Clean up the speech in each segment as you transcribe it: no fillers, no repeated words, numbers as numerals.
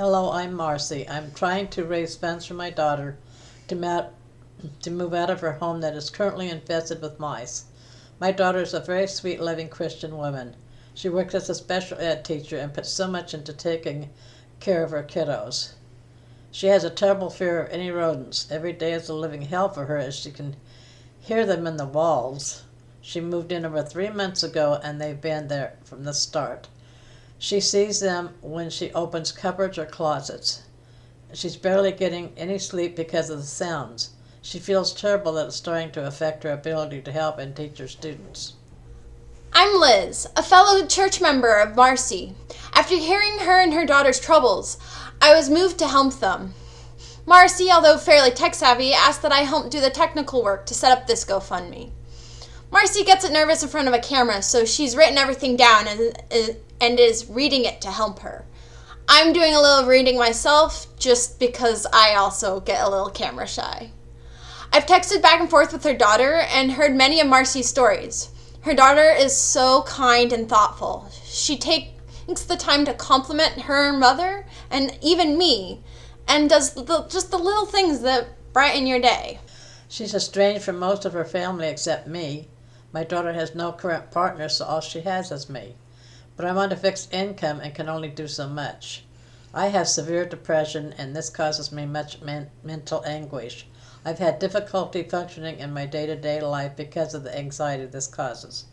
Hello, I'm Marcy. I'm trying to raise funds for my daughter to move out of her home that is currently infested with mice. My daughter is a very sweet, loving Christian woman. She works as a special ed teacher and puts so much into taking care of her kiddos. She has a terrible fear of any rodents. Every day is a living hell for her as she can hear them in the walls. She moved in over 3 months ago and they've been there from the start. She sees them when she opens cupboards or closets. She's barely getting any sleep because of the sounds. She feels terrible that it's starting to affect her ability to help and teach her students. I'm Liz, a fellow church member of Marcy. After hearing her and her daughter's troubles, I was moved to help them. Marcy, although fairly tech-savvy, asked that I help do the technical work to set up this GoFundMe. Marcy gets nervous in front of a camera, so she's written everything down and is reading it to help her. I'm doing a little reading myself, just because I also get a little camera shy. I've texted back and forth with her daughter and heard many of Marcy's stories. Her daughter is so kind and thoughtful. She takes the time to compliment her mother and even me, and does just the little things that brighten your day. She's estranged from most of her family except me. My daughter has no current partner, so all she has is me. But I'm on a fixed income and can only do so much. I have severe depression, and this causes me much mental anguish. I've had difficulty functioning in my day-to-day life because of the anxiety this causes.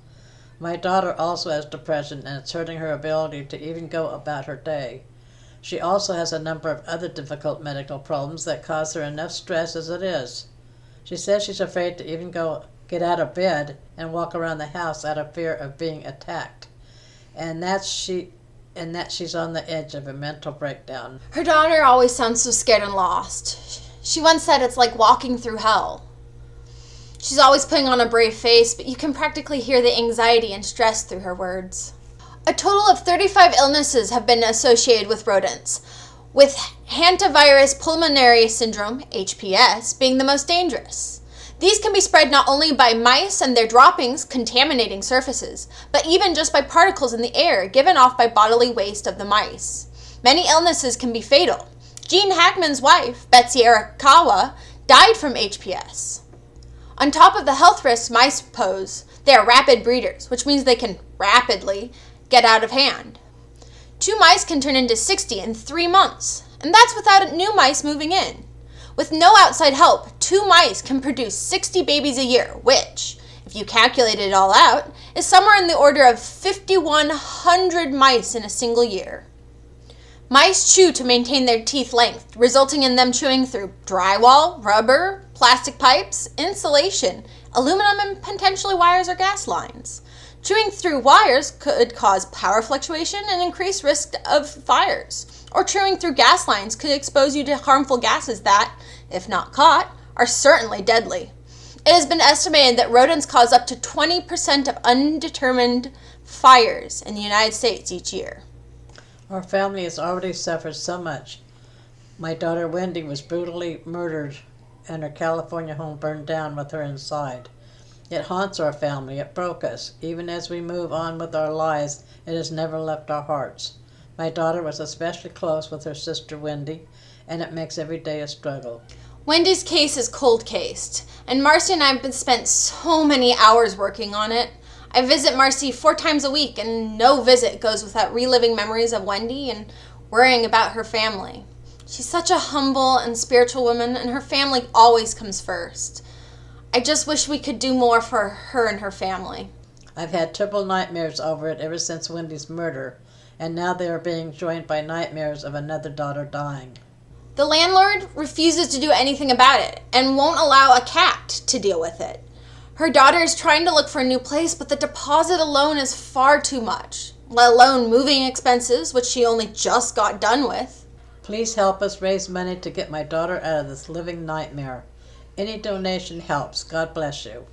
My daughter also has depression, and it's hurting her ability to even go about her day. She also has a number of other difficult medical problems that cause her enough stress as it is. She says she's afraid to even get out of bed and walk around the house out of fear of being attacked. And that she's on the edge of a mental breakdown. Her daughter always sounds so scared and lost. She once said it's like walking through hell. She's always putting on a brave face, but you can practically hear the anxiety and stress through her words. A total of 35 illnesses have been associated with rodents, with hantavirus pulmonary syndrome, HPS, being the most dangerous. These can be spread not only by mice and their droppings contaminating surfaces, but even just by particles in the air given off by bodily waste of the mice. Many illnesses can be fatal. Gene Hackman's wife, Betsy Arakawa, died from HPS. On top of the health risks mice pose, they are rapid breeders, which means they can rapidly get out of hand. 2 mice can turn into 60 in 3 months, and that's without new mice moving in. With no outside help, 2 mice can produce 60 babies a year, which, if you calculate it all out, is somewhere in the order of 5,100 mice in a single year. Mice chew to maintain their teeth length, resulting in them chewing through drywall, rubber, plastic pipes, insulation, aluminum, and potentially wires or gas lines. Chewing through wires could cause power fluctuation and increase risk of fires. Or chewing through gas lines could expose you to harmful gases that, if not caught, are certainly deadly. It has been estimated that rodents cause up to 20% of undetermined fires in the United States each year. Our family has already suffered so much. My daughter Wendy was brutally murdered and her California home burned down with her inside. It haunts our family. It broke us. Even as we move on with our lives, it has never left our hearts. My daughter was especially close with her sister Wendy, and it makes every day a struggle. Wendy's case is cold-cased, and Marcy and I have spent so many hours working on it. I visit Marcy 4 times a week, and no visit goes without reliving memories of Wendy and worrying about her family. She's such a humble and spiritual woman, and her family always comes first. I just wish we could do more for her and her family. I've had triple nightmares over it ever since Wendy's murder, and now they are being joined by nightmares of another daughter dying. The landlord refuses to do anything about it and won't allow a cat to deal with it. Her daughter is trying to look for a new place, but the deposit alone is far too much, let alone moving expenses, which she only just got done with. Please help us raise money to get my daughter out of this living nightmare. Any donation helps. God bless you.